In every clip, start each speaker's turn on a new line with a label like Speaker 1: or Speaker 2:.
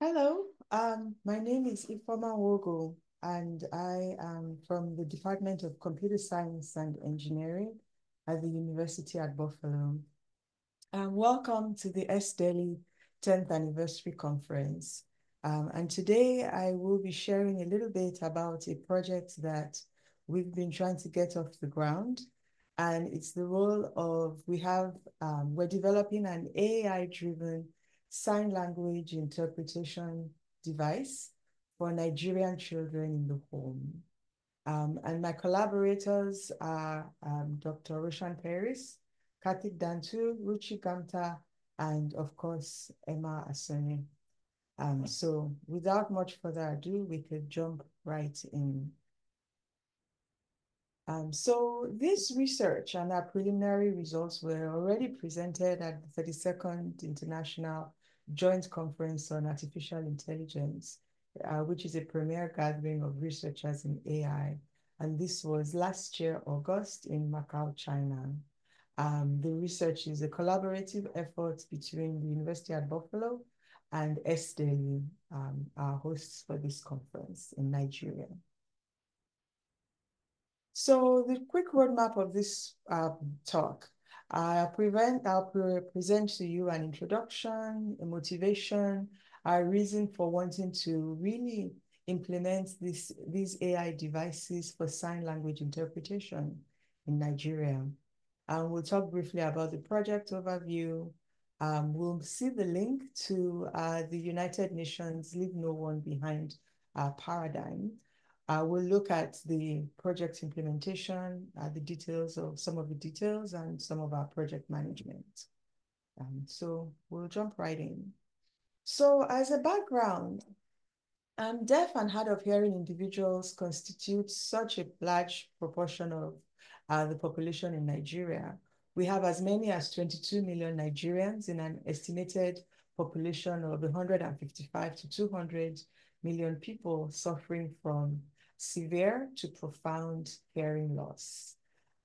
Speaker 1: Hello, my name is Ifeoma Nwogu, and I am from the Department of Computer Science and Engineering at the University at Buffalo. Welcome to the S-Delhi 10th Anniversary Conference. And today I will be sharing a little bit about a project that we've been trying to get off the ground. And it's the role of, we're developing an AI-driven sign language interpretation device for Nigerian children in the home. And my collaborators are Dr. Roshan Paris, Karthik Dantu, Ruchi Gamta, and of course, Emma Asone. So without much further ado, we could jump right in. So this research and our preliminary results were already presented at the 32nd International Joint Conference on Artificial Intelligence, which is a premier gathering of researchers in AI. And this was last year, August, in Macau, China. The research is a collaborative effort between the University at Buffalo and S-Delhi, our hosts for this conference in Nigeria. So the quick roadmap of this talk, I'll present to you an introduction, a motivation, our reason for wanting to really implement these AI devices for sign language interpretation in Nigeria. And we'll talk briefly about the project overview. We'll see the link to the United Nations Leave No One Behind paradigm. We'll look at the project implementation, the details of some of the details and some of our project management. So we'll jump right in. So as a background, deaf and hard of hearing individuals constitute such a large proportion of the population in Nigeria. We have as many as 22 million Nigerians in an estimated population of 155 to 200 million people suffering from severe to profound hearing loss.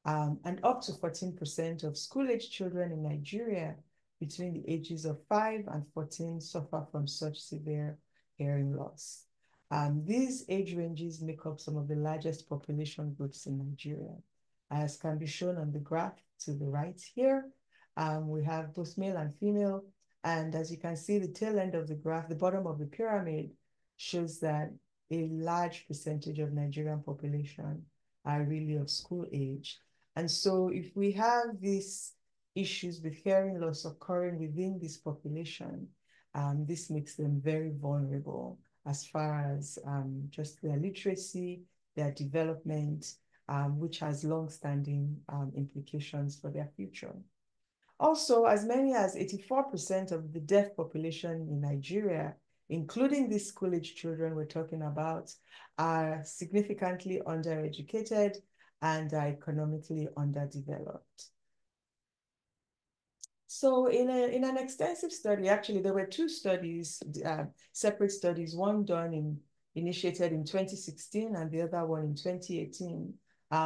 Speaker 1: And up to 14% of school-age children in Nigeria between the ages of 5 and 14 suffer from such severe hearing loss. These age ranges make up some of the largest population groups in Nigeria. As can be shown on the graph to the right here, we have both male and female. And as you can see, the tail end of the graph, the bottom of the pyramid, shows that a large percentage of Nigerian population are really of school age. And so if we have these issues with hearing loss occurring within this population, this makes them very vulnerable as far as just their literacy, their development, which has long-standing implications for their future. Also, as many as 84% of the deaf population in Nigeria, including these school-age children we're talking about, are significantly undereducated and are economically underdeveloped. So in an extensive study, actually, there were two studies, separate studies, one initiated in 2016 and the other one in 2018,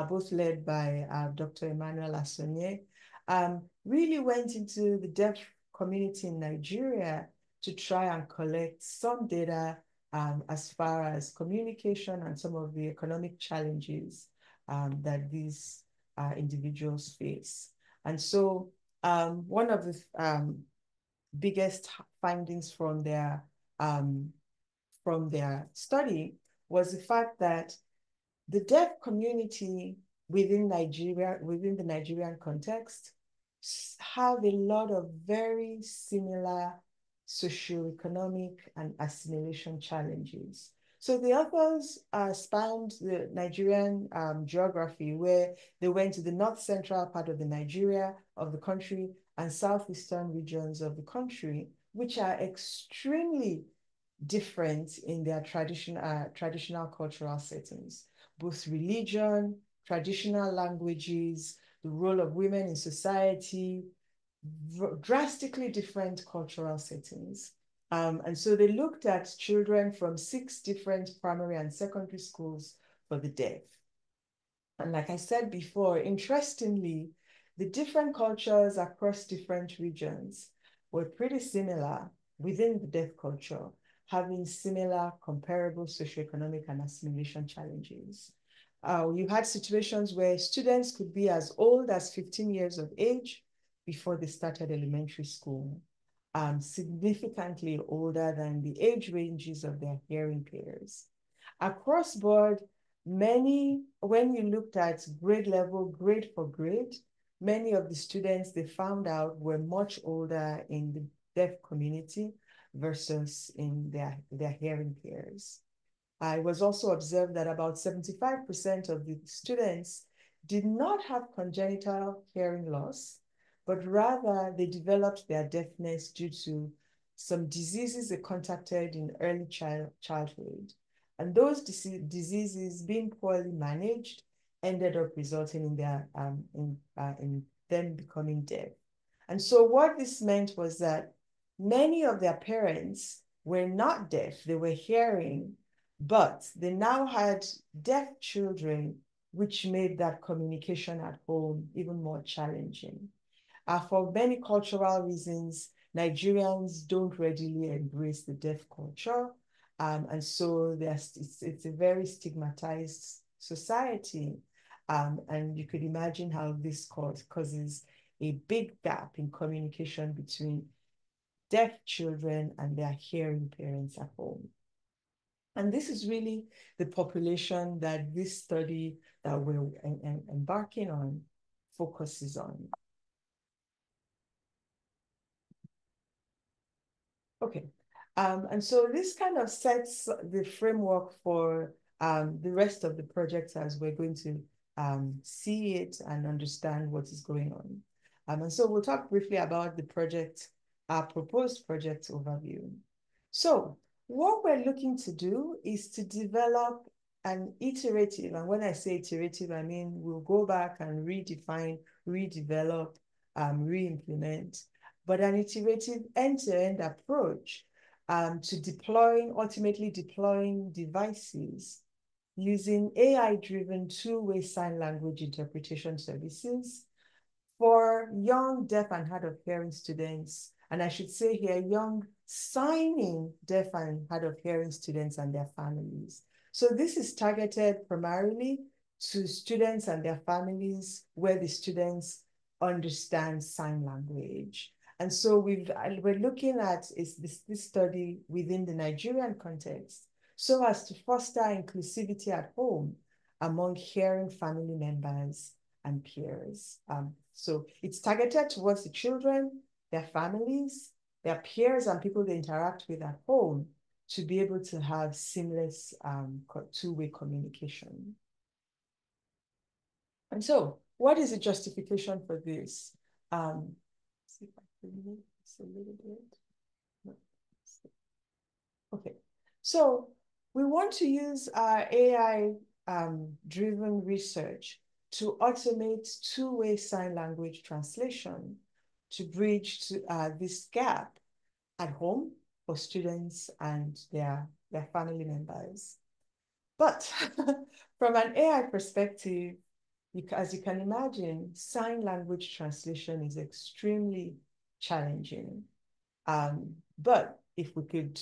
Speaker 1: both led by Dr. Emmanuel Asonye, really went into the deaf community in Nigeria to try and collect some data as far as communication and some of the economic challenges that these individuals face. And so one of the biggest findings from their study was the fact that the deaf community within Nigeria, within the Nigerian context, have a lot of very similar socioeconomic and assimilation challenges. So the authors spanned the Nigerian geography, where they went to the north central part of the country, and southeastern regions of the country, which are extremely different in their traditional cultural settings, both religion, traditional languages, the role of women in society, drastically different cultural settings. And so they looked at children from 6 different primary and secondary schools for the deaf. And like I said before, interestingly, the different cultures across different regions were pretty similar within the deaf culture. having similar comparable socioeconomic and assimilation challenges. You had situations where students could be as old as 15 years of age before they started elementary school, significantly older than the age ranges of their hearing peers. Across board, when you looked at grade level, grade for grade, many of the students they found out were much older in the deaf community versus in their hearing peers. I was also observed that about 75% of the students did not have congenital hearing loss, but rather they developed their deafness due to some diseases they contracted in early childhood. And those diseases, being poorly managed, ended up resulting in them becoming deaf. And so what this meant was that many of their parents were not deaf, they were hearing, but they now had deaf children, which made that communication at home even more challenging. For many cultural reasons, Nigerians don't readily embrace the deaf culture. And so it's a very stigmatized society. And you could imagine how this causes a big gap in communication between deaf children and their hearing parents at home. And this is really the population that this study that we're embarking on focuses on. Okay. And so this kind of sets the framework for the rest of the project as we're going to see it and understand what is going on. And so we'll talk briefly about the project, our proposed project overview. So what we're looking to do is to develop an iterative, and when I say iterative, I mean we'll go back and redefine, redevelop, re-implement, but an iterative end-to-end approach to ultimately deploying devices using AI-driven two-way sign language interpretation services for young deaf and hard of hearing students. And I should say here, young signing deaf and hard of hearing students and their families. So this is targeted primarily to students and their families where the students understand sign language. And so we're looking at this study within the Nigerian context so as to foster inclusivity at home among hearing family members and peers. So it's targeted towards the children, their families, their peers, and people they interact with at home to be able to have seamless two-way communication. And so what is the justification for this? See if I can move this a little bit. Okay, so we want to use our AI driven research to automate two-way sign language translation to bridge this gap at home for students and their family members. But from an AI perspective, as you can imagine, sign language translation is extremely challenging. But if we could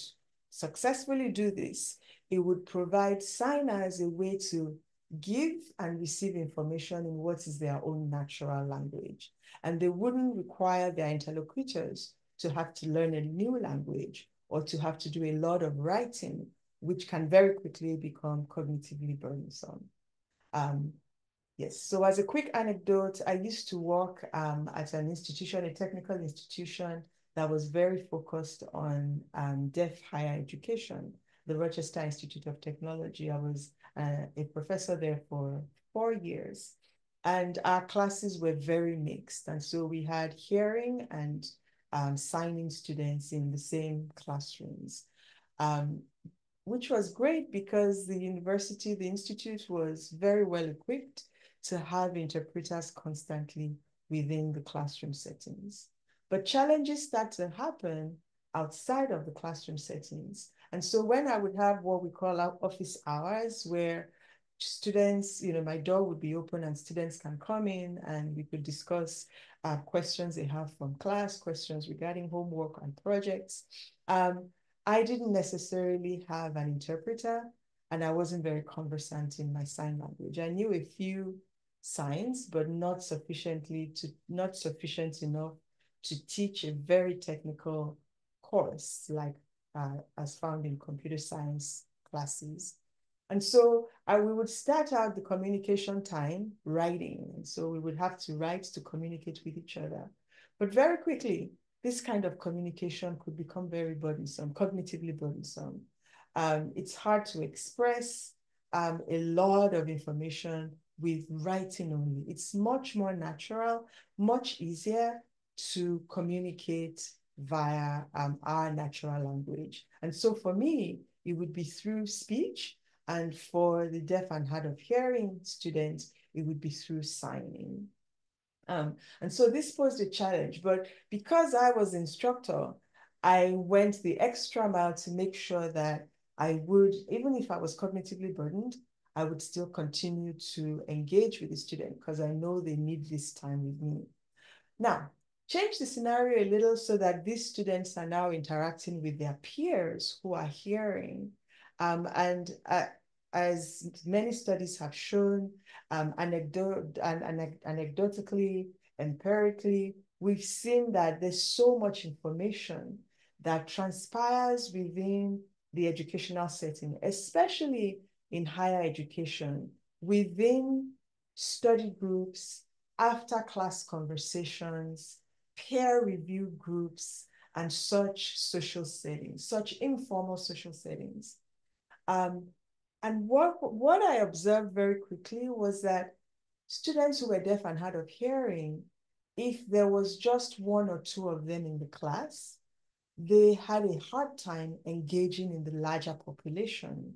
Speaker 1: successfully do this, it would provide signers a way to give and receive information in what is their own natural language. And they wouldn't require their interlocutors to have to learn a new language or to have to do a lot of writing, which can very quickly become cognitively burdensome. Yes, so as a quick anecdote, I used to work at an institution, a technical institution that was very focused on deaf higher education, the Rochester Institute of Technology. I was a professor there for 4 years, and our classes were very mixed. And so we had hearing and signing students in the same classrooms. Which was great because the institute was very well equipped to have interpreters constantly within the classroom settings. But challenges start to happen outside of the classroom settings. And so when I would have what we call our office hours, where students, my door would be open and students can come in and we could discuss questions they have from class, questions regarding homework and projects. I didn't necessarily have an interpreter, and I wasn't very conversant in my sign language. I knew a few signs, but not sufficient enough to teach a very technical course like as found in computer science classes. And so we would start out the communication time writing. And so we would have to write to communicate with each other. But very quickly, this kind of communication could become very burdensome, cognitively burdensome. It's hard to express a lot of information with writing only. It's much more natural, much easier to communicate via our natural language. And so for me, it would be through speech. And for the deaf and hard of hearing students, it would be through signing. And so this posed a challenge, but because I was instructor, I went the extra mile to make sure that I would, even if I was cognitively burdened, I would still continue to engage with the student because I know they need this time with me. Now, change the scenario a little so that these students are now interacting with their peers who are hearing. And as many studies have shown, anecdotally, empirically, we've seen that there's so much information that transpires within the educational setting, especially in higher education, within study groups, after class conversations, peer review groups, and such social settings, such informal social settings. And what I observed very quickly was that students who were deaf and hard of hearing, if there was just one or two of them in the class, they had a hard time engaging in the larger population,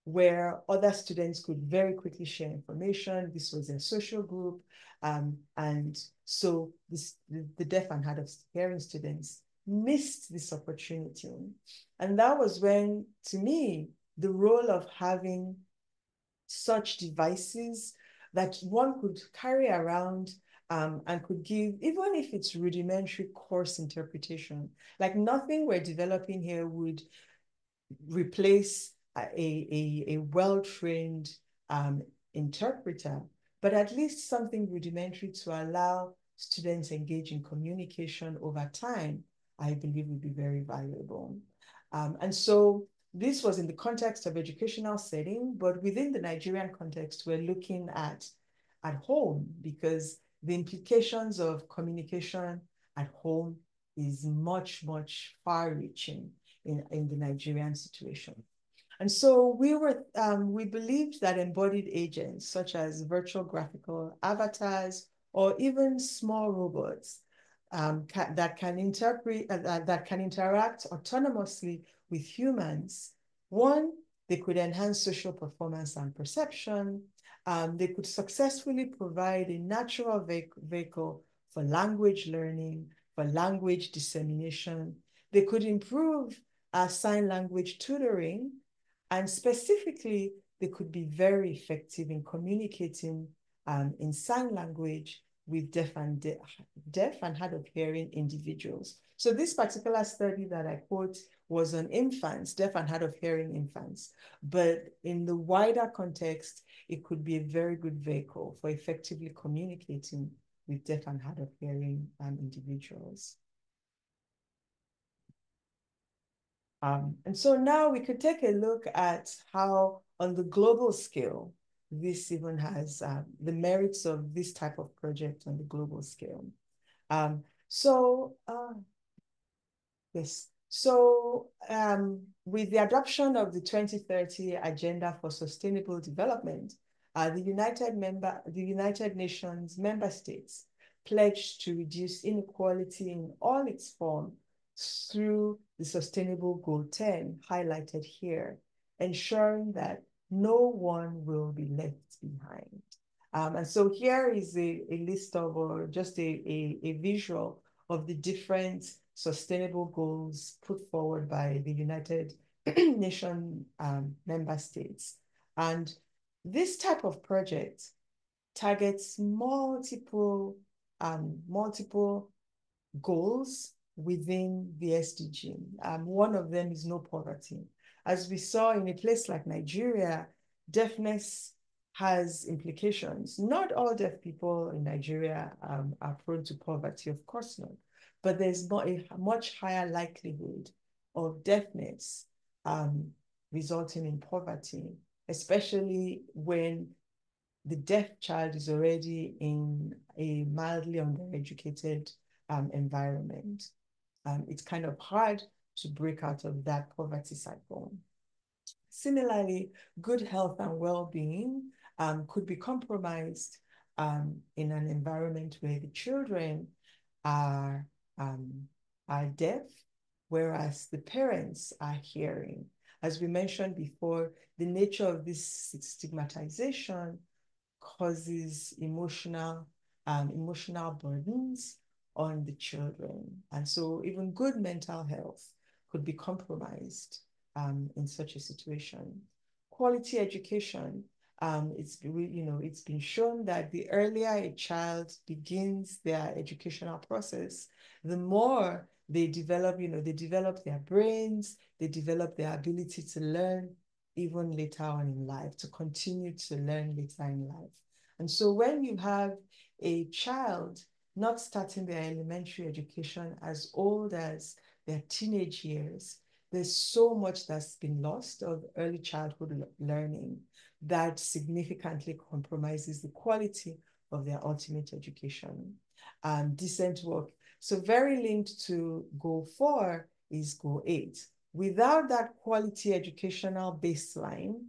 Speaker 1: where other students could very quickly share information. This was a social group. And so the deaf and hard of hearing students missed this opportunity. And that was when, to me, the role of having such devices that one could carry around and could give, even if it's rudimentary course interpretation, like nothing we're developing here would replace a well-trained interpreter, but at least something rudimentary to allow students engage in communication over time, I believe would be very valuable. And so this was in the context of educational setting, but within the Nigerian context, we're looking at home because the implications of communication at home is much, much far-reaching in the Nigerian situation. And so we believed that embodied agents such as virtual graphical avatars or even small robots that can interact autonomously with humans. One, they could enhance social performance and perception. They could successfully provide a natural vehicle for language learning, for language dissemination. They could improve sign language tutoring, and specifically, they could be very effective in communicating in sign language with deaf and hard of hearing individuals. So this particular study that I quote was on infants, deaf and hard of hearing infants. But in the wider context, it could be a very good vehicle for effectively communicating with deaf and hard of hearing individuals. And so now we could take a look at how, on the global scale, this even has the merits of this type of project on the global scale. Um, so, yes. So with the adoption of the 2030 Agenda for Sustainable Development, the United Nations member states pledged to reduce inequality in all its forms through the Sustainable Goal 10 highlighted here, ensuring that no one will be left behind. And so here is a list of, or just a visual of the different sustainable goals put forward by the United Nations member states. And this type of project targets multiple goals within the SDG. One of them is no poverty. As we saw in a place like Nigeria, deafness has implications. Not all deaf people in Nigeria are prone to poverty, of course not, but there's not a much higher likelihood of deafness resulting in poverty, especially when the deaf child is already in a mildly undereducated environment. It's kind of hard to break out of that poverty cycle. Similarly, good health and well-being could be compromised in an environment where the children are, um, are deaf, whereas the parents are hearing. As we mentioned before, the nature of this stigmatization causes emotional burdens on the children. And so even good mental health could be compromised in such a situation. Quality education, it's been shown that the earlier a child begins their educational process, the more they develop, they develop their brains, they develop their ability to learn even later on in life, to continue to learn later in life. And so when you have a child not starting their elementary education as old as their teenage years, there's so much that's been lost of early childhood learning that significantly compromises the quality of their ultimate education. Decent work. So very linked to goal 4 is goal 8. Without that quality educational baseline,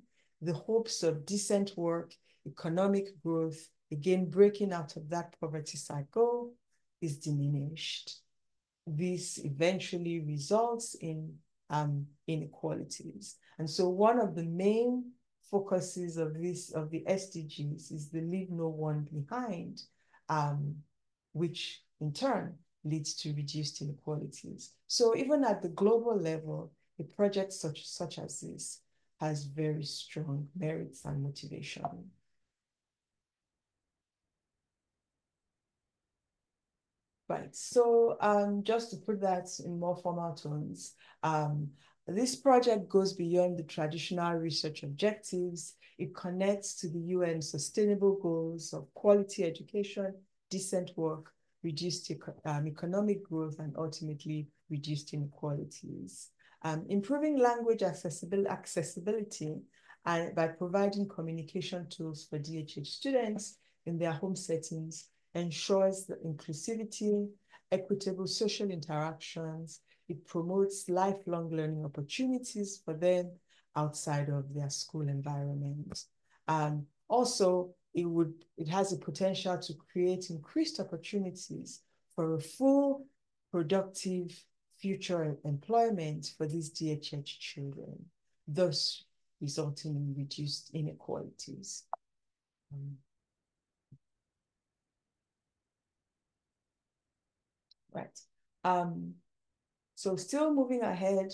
Speaker 1: the hopes of decent work, economic growth, again, breaking out of that poverty cycle is diminished. This eventually results in inequalities. And so one of the main focuses of the SDGs is the leave no one behind, which in turn leads to reduced inequalities. So even at the global level, a project such as this has very strong merits and motivation. Right. So just to put that in more formal tones, this project goes beyond the traditional research objectives. It connects to the UN sustainable goals of quality education, decent work, reduced economic growth, and ultimately reduced inequalities. Improving language accessibility and by providing communication tools for DHH students in their home settings ensures the inclusivity, equitable social interactions. It promotes lifelong learning opportunities for them outside of their school environment. Also, it has the potential to create increased opportunities for a full, productive future employment for these DHH children, thus resulting in reduced inequalities. Right. So still moving ahead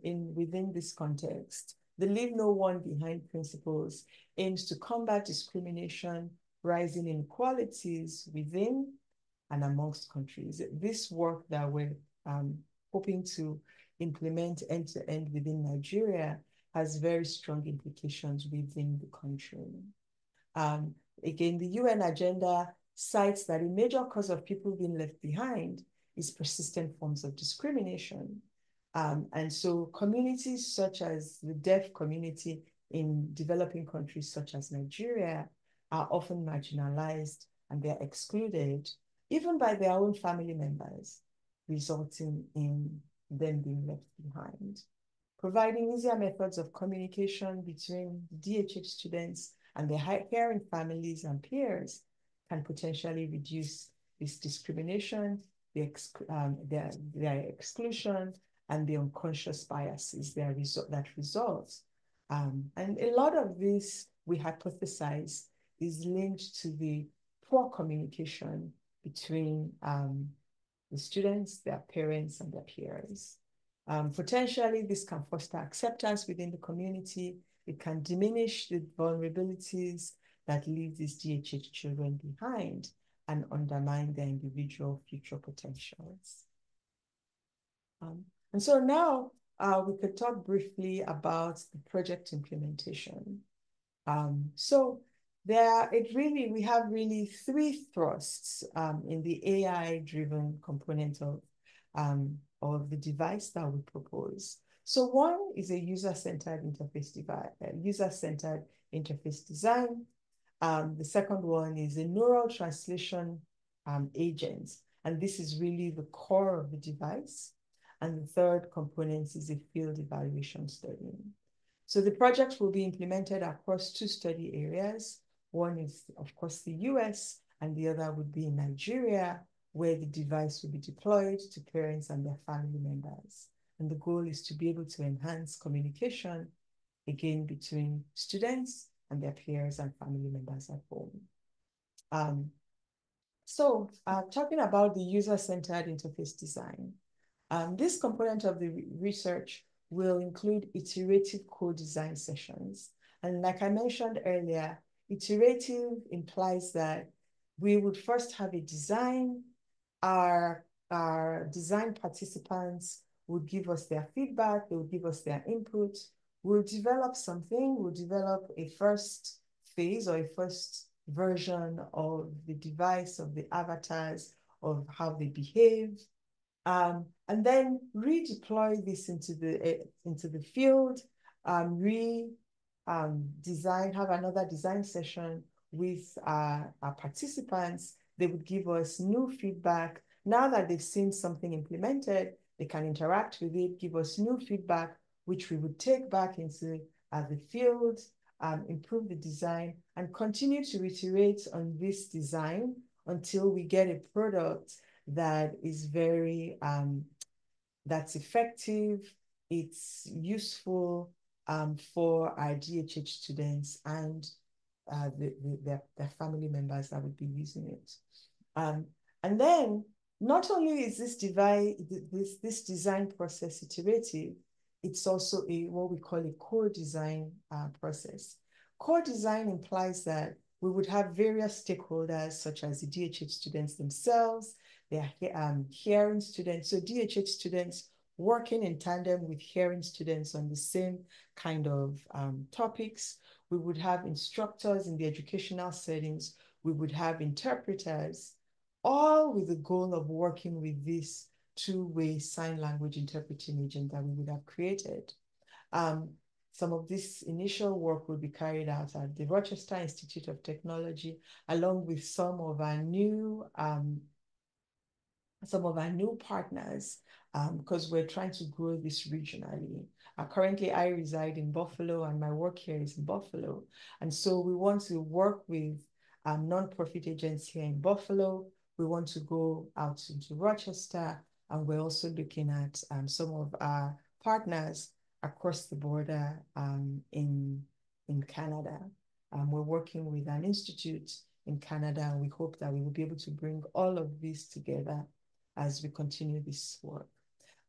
Speaker 1: within this context, the Leave No One Behind principles aims to combat discrimination, rising inequalities within and amongst countries. This work that we're hoping to implement end-to-end within Nigeria has very strong implications within the country. Again, the UN agenda cites that a major cause of people being left behind is persistent forms of discrimination. And so communities such as the deaf community in developing countries such as Nigeria are often marginalized and they're excluded, even by their own family members, resulting in them being left behind. Providing easier methods of communication between DHH students and their caring families and peers can potentially reduce this discrimination, their exclusion, and the unconscious biases that result. And a lot of this, we hypothesize, is linked to the poor communication between the students, their parents, and their peers. Potentially, this can foster acceptance within the community. It can diminish the vulnerabilities that leave these DHH children behind and undermine their individual future potentials. And so now we could talk briefly about the project implementation. So we have really three thrusts in the AI-driven component of the device that we propose. So one is a user-centered interface device, user-centered interface design. The second one is a neural translation agent, and this is really the core of the device. And the third component is a field evaluation study. So the project will be implemented across two study areas. One is, of course, the US, and the other would be in Nigeria, where the device will be deployed to parents and their family members. And the goal is to be able to enhance communication, again, between students and their peers and family members at home. Talking about the user-centered interface design, this component of the research will include iterative co-design sessions. And like I mentioned earlier, iterative implies that we would first have a design. Our design participants would give us their feedback, they would give us their input. We'll develop something, we'll develop a first phase or a first version of the device, of the avatars, of how they behave. And then redeploy this into the field, design, have another design session with our participants. They would give us new feedback. Now that they've seen something implemented, they can interact with it, give us new feedback, which we would take back into the field, improve the design, and continue to iterate on this design until we get a product that is very, that's effective, it's useful for our DHH students and their family members that would be using it. And then not only is this design process iterative, it's also what we call a core design process. Core design implies that we would have various stakeholders, such as the DHH students themselves, their hearing students. So DHH students working in tandem with hearing students on the same kind of topics. We would have instructors in the educational settings. We would have interpreters, all with the goal of working with this two-way sign language interpreting agent that we would have created. Some of this initial work will be carried out at the Rochester Institute of Technology, along with some of our new partners, because we're trying to grow this regionally. Currently, I reside in Buffalo, and my work here is in Buffalo. And so we want to work with nonprofit agents here in Buffalo. We want to go out into Rochester, and we're also looking at some of our partners across the border in Canada. We're working with an institute in Canada, and we hope that we will be able to bring all of this together as we continue this work.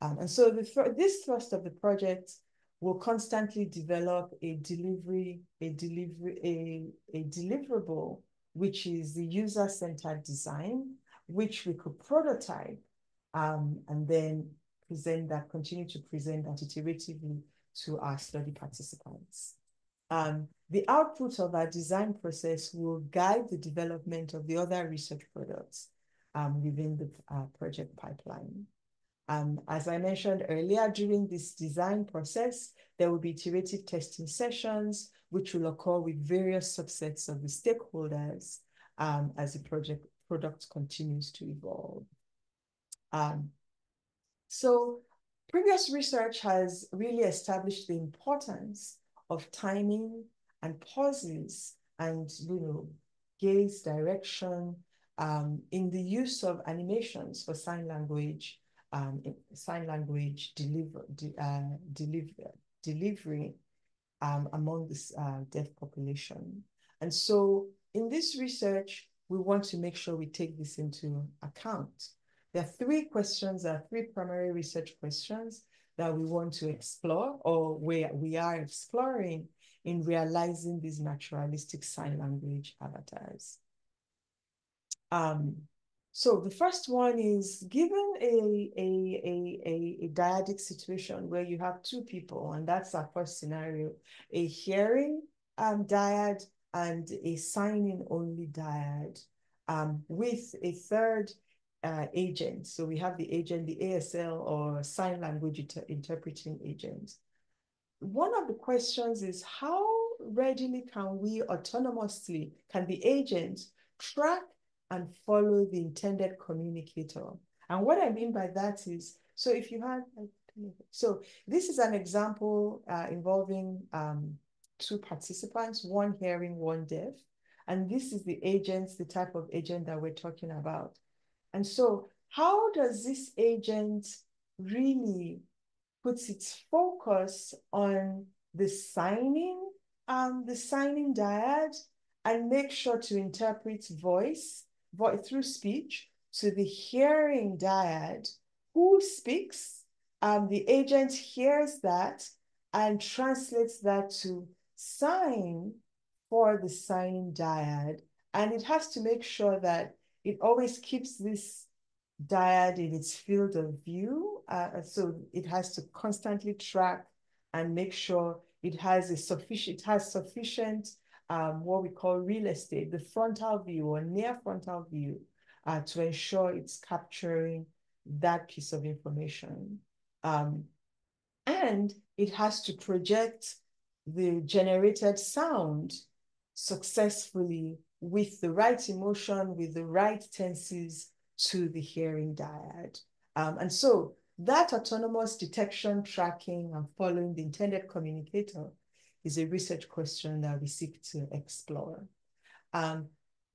Speaker 1: And so this thrust of the project will constantly develop a deliverable, which is the user-centered design, which we could prototype and then continue to present that iteratively to our study participants. The output of our design process will guide the development of the other research products within the project pipeline. As I mentioned earlier, during this design process, there will be iterative testing sessions, which will occur with various subsets of the stakeholders as the product continues to evolve. So previous research has really established the importance of timing and pauses and, gaze direction in the use of animations for sign language delivery among this deaf population. And so in this research, we want to make sure we take this into account. There are three primary research questions that we want to explore, or we are exploring in realizing these naturalistic sign language avatars. So the first one is given a dyadic situation where you have two people, and that's our first scenario, a hearing dyad and a signing only dyad with a third agent. So we have the agent, the ASL or sign language interpreting agent. One of the questions is how readily can we autonomously, can the agent track and follow the intended communicator? And what I mean by that is, so if you had, so this is an example involving two participants, one hearing, one deaf. And this is the agents, the type of agent that we're talking about. And so how does this agent really puts its focus on the signing dyad, and make sure to interpret voice through speech to the hearing dyad who speaks. The agent hears that and translates that to sign for the signing dyad. And it has to make sure that it always keeps this dyad in its field of view. So it has to constantly track and make sure it has sufficient what we call real estate, the frontal view or near frontal view, to ensure it's capturing that piece of information. And it has to project the generated sound successfully with the right emotion, with the right tenses to the hearing dyad. And so that autonomous detection, tracking, and following the intended communicator is a research question that we seek to explore.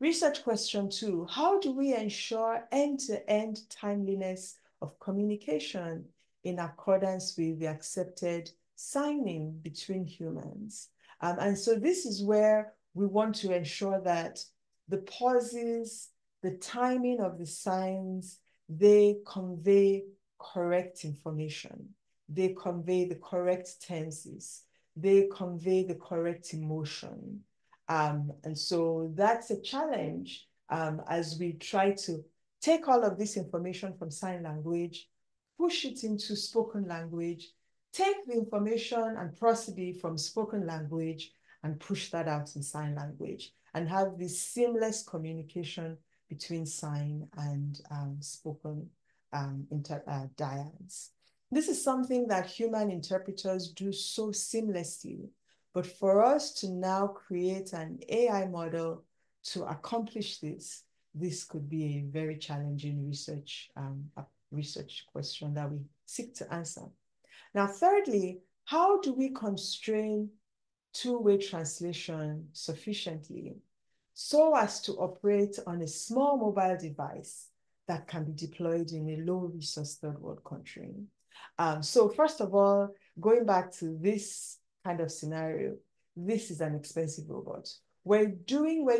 Speaker 1: Research question 2, how do we ensure end-to-end timeliness of communication in accordance with the accepted signing between humans? And so this is where we want to ensure that the pauses, the timing of the signs, they convey correct information. They convey the correct tenses. They convey the correct emotion. And so that's a challenge as we try to take all of this information from sign language, push it into spoken language, take the information and prosody from spoken language and push that out in sign language, and have this seamless communication between sign and spoken dyads. This is something that human interpreters do so seamlessly. But for us to now create an AI model to accomplish this could be a very challenging research question that we seek to answer. Now, thirdly, how do we constrain two-way translation sufficiently so as to operate on a small mobile device that can be deployed in a low-resource third-world country? So first of all, going back to this kind of scenario, this is an expensive robot. We're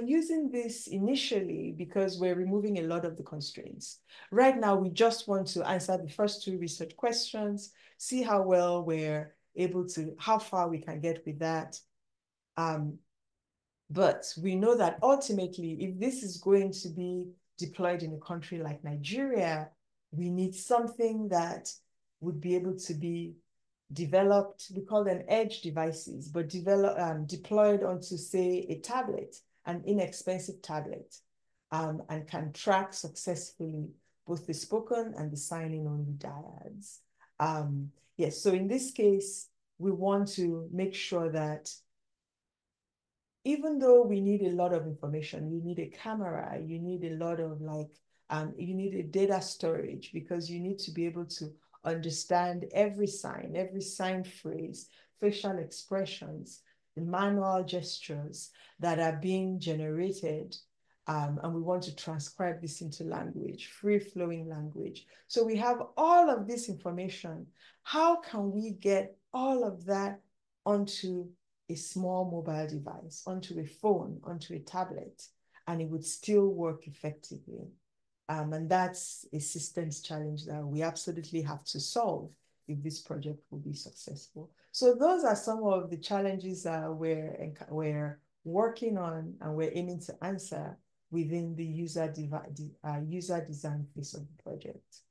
Speaker 1: using this initially because we're removing a lot of the constraints. Right now, we just want to answer the first two research questions, see how well we're able to, how far we can get with that. But we know that ultimately, if this is going to be deployed in a country like Nigeria, we need something that would be able to be developed, we call them edge devices, but deployed onto, say, a tablet, an inexpensive tablet, and can track successfully both the spoken and the signing only dyads. Yes, so in this case, we want to make sure that even though we need a lot of information, you need a camera, you need a lot of you need a data storage, because you need to be able to understand every sign phrase, facial expressions, the manual gestures that are being generated. And we want to transcribe this into language, free-flowing language. So we have all of this information. How can we get all of that onto a small mobile device, onto a phone, onto a tablet, and it would still work effectively? And that's a systems challenge that we absolutely have to solve if this project will be successful. So those are some of the challenges we're working on and we're aiming to answer within the user design phase of the project.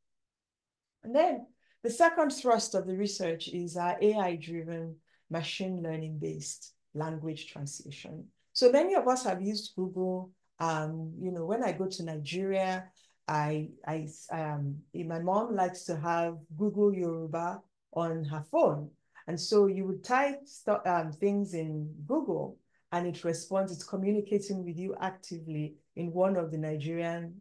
Speaker 1: And then the second thrust of the research is our AI-driven machine learning-based language translation. So many of us have used Google. When I go to Nigeria, my mom likes to have Google Yoruba on her phone. And so you would type things in Google and it responds, it's communicating with you actively in one of the Nigerian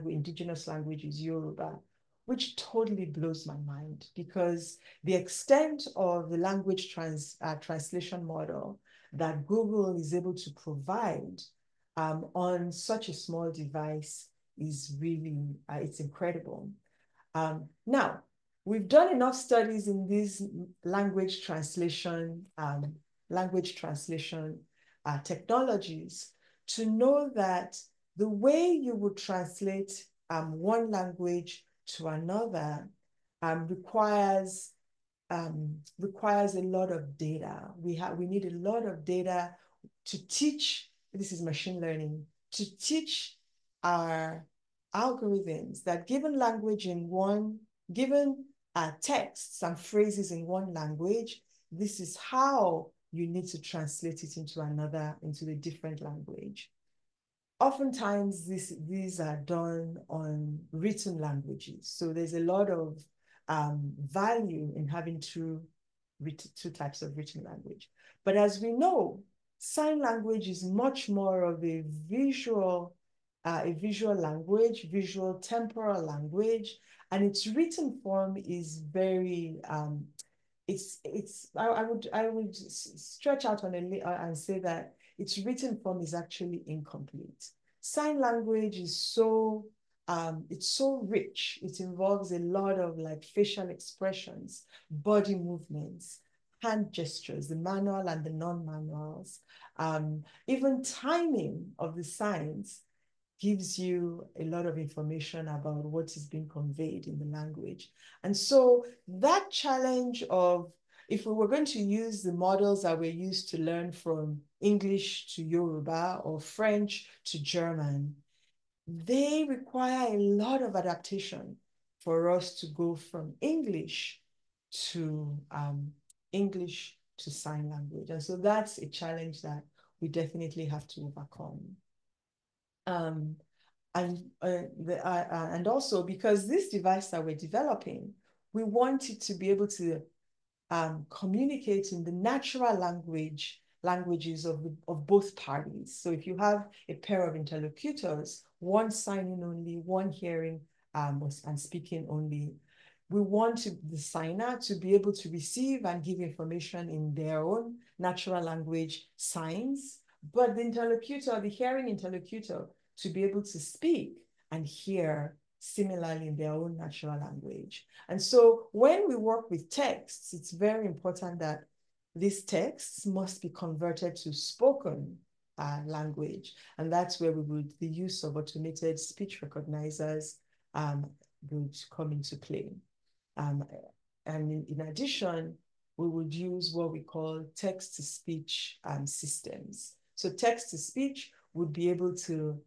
Speaker 1: indigenous languages, Yoruba, which totally blows my mind because the extent of the language translation model that Google is able to provide on such a small device is really, it's incredible. Now, we've done enough studies in these language translation technologies to know that the way you would translate one language to another requires a lot of data. We need a lot of data to teach. This is machine learning, to teach our algorithms that given texts and phrases in one language, this is how you need to translate it into a different language. Oftentimes, these are done on written languages. So there's a lot of value in having two types of written language. But as we know, sign language is much more of a visual language, visual temporal language, and its written form is very I would stretch out on and say that its written form is actually incomplete. Sign language is it's so rich. It involves a lot of like facial expressions, body movements, hand gestures, the manual and the non-manuals, even timing of the signs gives you a lot of information about what is being conveyed in the language. And so that challenge of, if we were going to use the models that we're used to learn from English to Yoruba or French to German, they require a lot of adaptation for us to go from English to sign language. And so that's a challenge that we definitely have to overcome. And also because this device that we're developing, we want it to be able to communicate in the natural languages of both parties. So if you have a pair of interlocutors, one signing only, one hearing and speaking only, we want the signer to be able to receive and give information in their own natural language signs, but the hearing interlocutor, to be able to speak and hear similarly in their own natural language. And so when we work with texts, it's very important that these texts must be converted to spoken language. And that's where the use of automated speech recognizers would come into play. And in addition, we would use what we call text-to-speech systems. So text-to-speech would be able to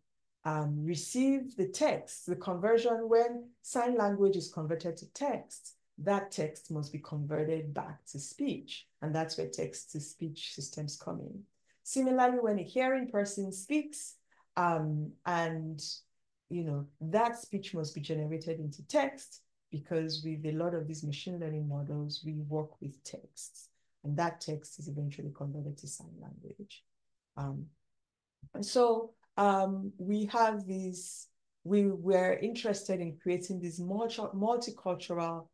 Speaker 1: receive the text, the conversion. When sign language is converted to text, that text must be converted back to speech. And that's where text-to-speech systems come in. Similarly, when a hearing person speaks, that speech must be generated into text, because with a lot of these machine learning models, we work with texts, and that text is eventually converted to sign language. And so we have we're interested in creating these multicultural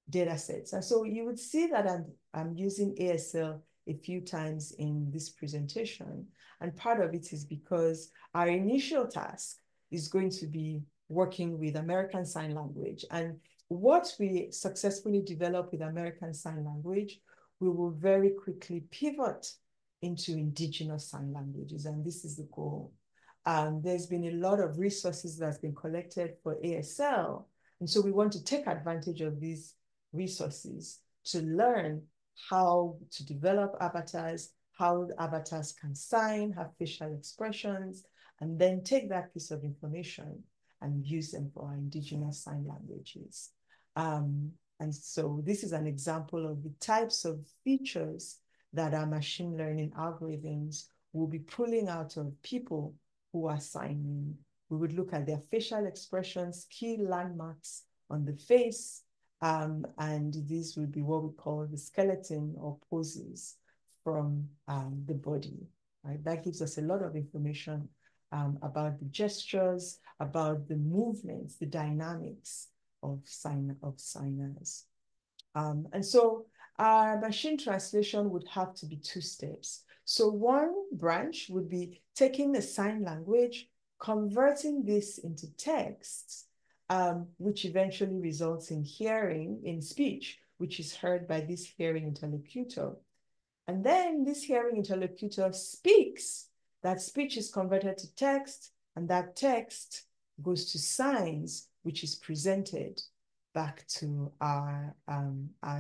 Speaker 1: data sets. And so you would see that I'm using ASL a few times in this presentation. And part of it is because our initial task is going to be working with American Sign Language. And what we successfully develop with American Sign Language, we will very quickly pivot into indigenous sign languages. And this is the goal. There's been a lot of resources that's been collected for ASL. And so we want to take advantage of these resources to learn how to develop avatars, how avatars can sign, have facial expressions, and then take that piece of information and use them for our indigenous sign languages. And so this is an example of the types of features that our machine learning algorithms will be pulling out of people who are signing. We would look at their facial expressions, key landmarks on the face, and these would be what we call the skeleton or poses from the body. Right? That gives us a lot of information about the gestures, about the movements, the dynamics of signers. And so our machine translation would have to be two steps. So one branch would be taking the sign language, converting this into text, which eventually results in hearing, in speech, which is heard by this hearing interlocutor. And then this hearing interlocutor speaks. That speech is converted to text, and that text goes to signs, which is presented back to our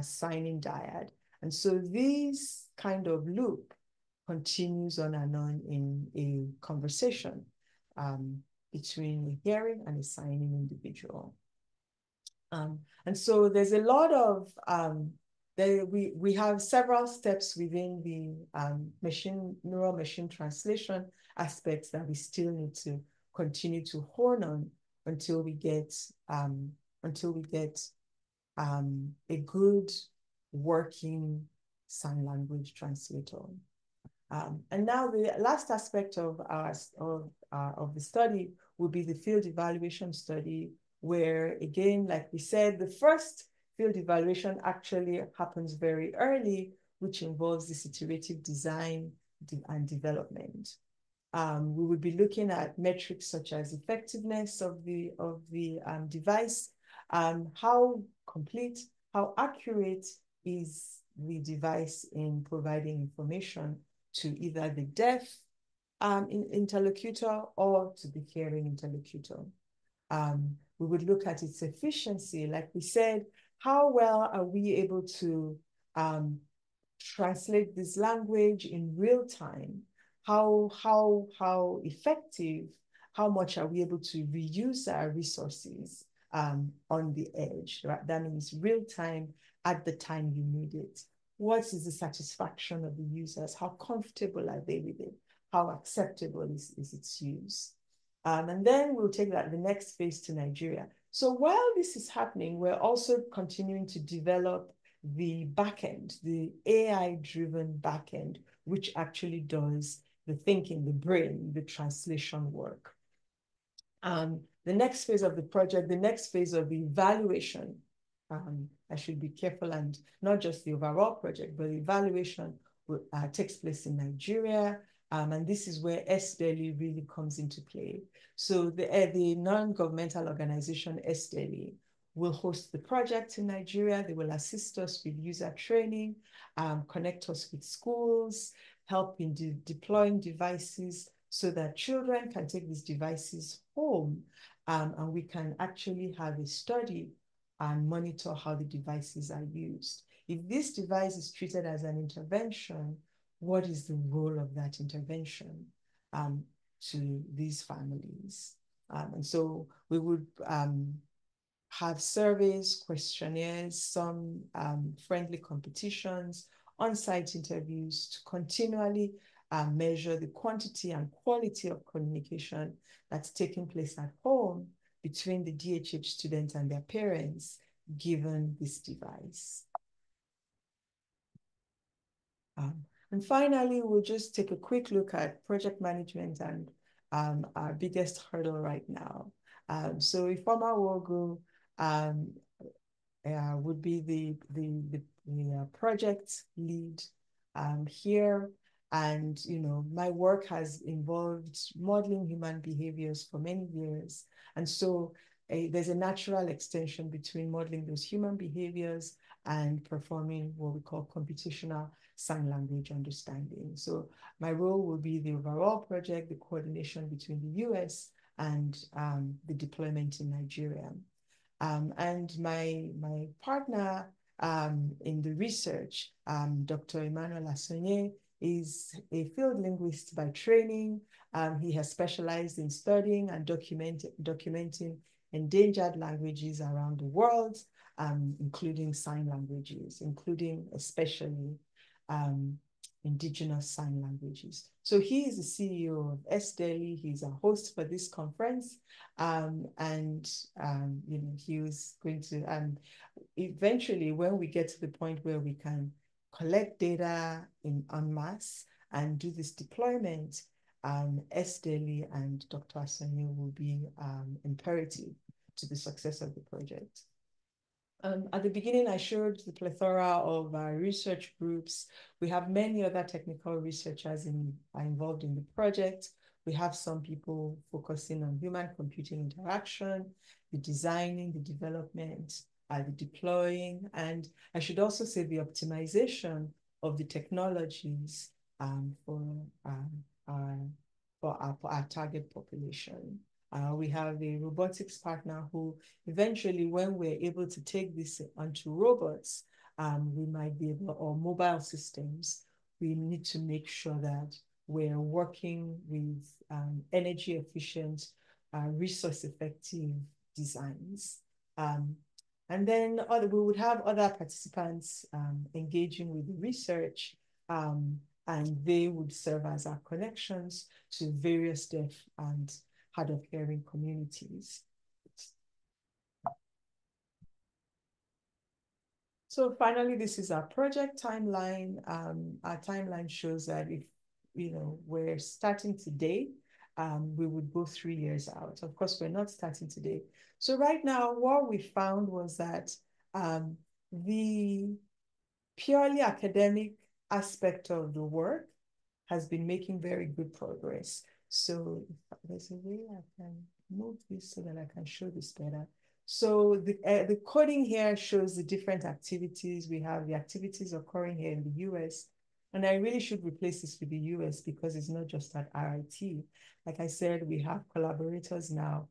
Speaker 1: signing dyad. And so this kind of loop continues on and on in a conversation between a hearing and a signing individual. And so there's a lot of, we have several steps within the neural machine translation aspects that we still need to continue to hone on until we get a good working sign language translator. And now the last aspect of the study will be the field evaluation study, where again, like we said, the first field evaluation actually happens very early, which involves this iterative design and development. We would be looking at metrics such as effectiveness of the device, how complete, how accurate is the device in providing information to either the deaf interlocutor or to the hearing interlocutor. We would look at its efficiency. Like we said, how well are we able to translate this language in real time? How effective, how much are we able to reuse our resources on the edge, right? That means real time at the time you need it. What is the satisfaction of the users? How comfortable are they with it? How acceptable is its use? And then we'll take the next phase to Nigeria. So while this is happening, we're also continuing to develop the backend, the AI-driven backend, which actually does the thinking, the brain, the translation work. The next phase of the project, the next phase of the evaluation, I should be careful, and not just the overall project, but the evaluation takes place in Nigeria. And this is where SDELI really comes into play. So the non-governmental organization SDELI will host the project in Nigeria. They will assist us with user training, connect us with schools, help in deploying devices so that children can take these devices home, and we can actually have a study and monitor how the devices are used. If this device is treated as an intervention, what is the role of that intervention to these families? And so we would have surveys, questionnaires, some friendly competitions, on-site interviews to continually measure the quantity and quality of communication that's taking place at home between the DHH students and their parents, given this device. And finally, we'll just take a quick look at project management and our biggest hurdle right now. So Ifeoma Nwogu would be the project lead here. And, my work has involved modeling human behaviors for many years. And so there's a natural extension between modeling those human behaviors and performing what we call computational sign language understanding. So my role will be the overall project, the coordination between the US and the deployment in Nigeria. And my partner in the research, Dr. Emmanuel Asonye, is a field linguist by training. He has specialized in studying and documenting endangered languages around the world, including sign languages, including especially Indigenous sign languages. So he is the CEO of SDELI. He's a host for this conference. He was going to, eventually when we get to the point where we can collect data en masse and do this deployment, SDELI and Dr. Asonye will be imperative to the success of the project. At the beginning, I showed the plethora of research groups. We have many other technical researchers involved in the project. We have some people focusing on human-computing interaction, the designing, the development, the deploying, and I should also say the optimization of the technologies for our target population. We have a robotics partner who eventually, when we're able to take this onto robots, we might be able, or mobile systems, we need to make sure that we're working with energy efficient, resource effective designs. And then we would have other participants engaging with the research, and they would serve as our connections to various deaf and hard of hearing communities. So finally, this is our project timeline. Our timeline shows that if we're starting today, we would go 3 years out. Of course, we're not starting today. So right now, what we found was that the purely academic aspect of the work has been making very good progress. So there's a way I can move this so that I can show this better. So the coding here shows the different activities. We have the activities occurring here in the US. And I really should replace this with the US because it's not just at RIT. Like I said, we have collaborators now,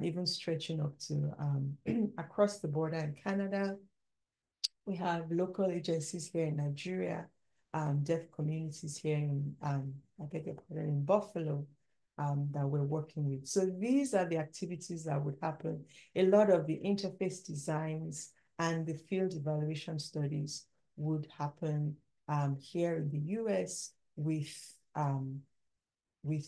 Speaker 1: even stretching up to across the border in Canada. We have local agencies here in Nigeria, deaf communities here in, I beg your pardon, in Buffalo, that we're working with. So these are the activities that would happen. A lot of the interface designs and the field evaluation studies would happen here in the US with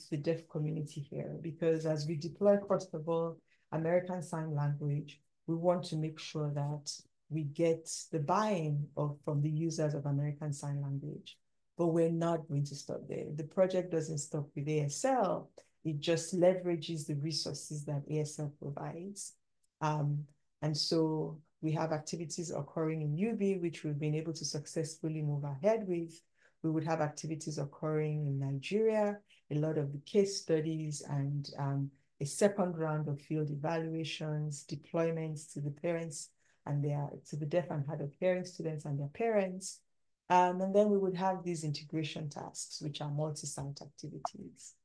Speaker 1: the deaf community here, because as we deploy, first of all, American Sign Language, we want to make sure that we get the buy-in from the users of American Sign Language. But we're not going to stop there. The project doesn't stop with ASL. It just leverages the resources that ASL provides. And so we have activities occurring in UB, which we've been able to successfully move ahead with. We would have activities occurring in Nigeria, a lot of the case studies, and a second round of field evaluations, deployments to the parents and to the deaf and hard of hearing students and their parents. And then we would have these integration tasks, which are multi-site activities.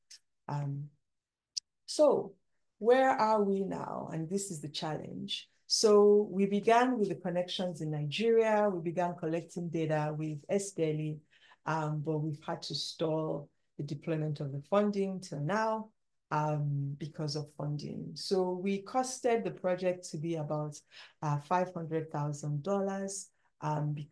Speaker 1: So where are we now? And this is the challenge. So we began with the connections in Nigeria. We began collecting data with SDELI, but we've had to stall the deployment of the funding till now because of funding. So we costed the project to be about $500,000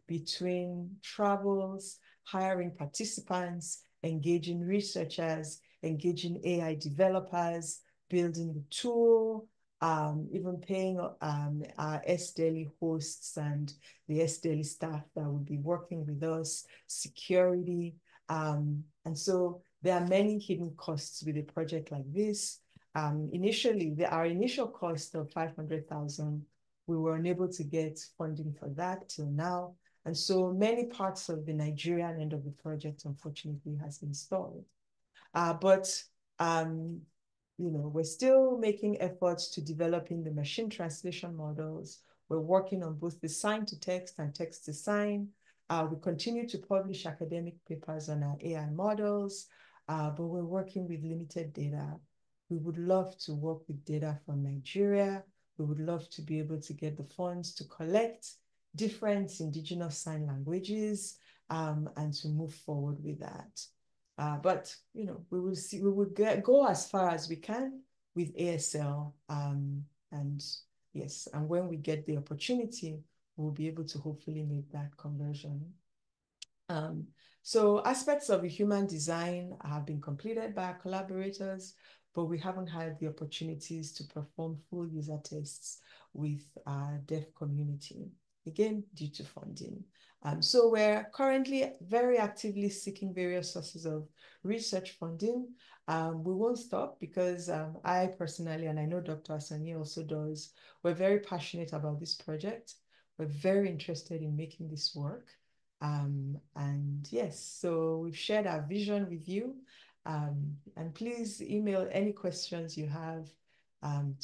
Speaker 1: between travels, hiring participants, engaging researchers, engaging AI developers, building the tool, even paying our SDELI hosts and the SDELI staff that will be working with us, security. And so there are many hidden costs with a project like this. Initially, our initial cost of $500,000, we were unable to get funding for that till now. And so many parts of the Nigerian end of the project, unfortunately, has been stalled. We're still making efforts to developing the machine translation models. We're working on both the sign to text and text to sign. We continue to publish academic papers on our AI models, but we're working with limited data. We would love to work with data from Nigeria. We would love to be able to get the funds to collect different Indigenous sign languages and to move forward with that. But we will see. We will go as far as we can with ASL, and yes, and when we get the opportunity, we'll be able to hopefully make that conversion. So aspects of the human design have been completed by our collaborators, but we haven't had the opportunities to perform full user tests with our deaf community, again, due to funding. So we're currently very actively seeking various sources of research funding. We won't stop because I personally, and I know Dr. Asani also does, we're very passionate about this project. We're very interested in making this work. And yes, so we've shared our vision with you. And please email any questions you have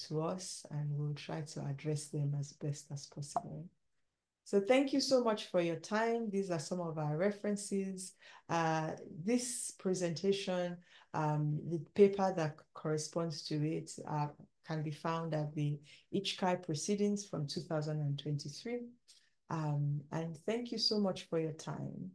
Speaker 1: to us, and we'll try to address them as best as possible. So thank you so much for your time. These are some of our references. This presentation, the paper that corresponds to it can be found at the ICHCAI proceedings from 2023. And thank you so much for your time.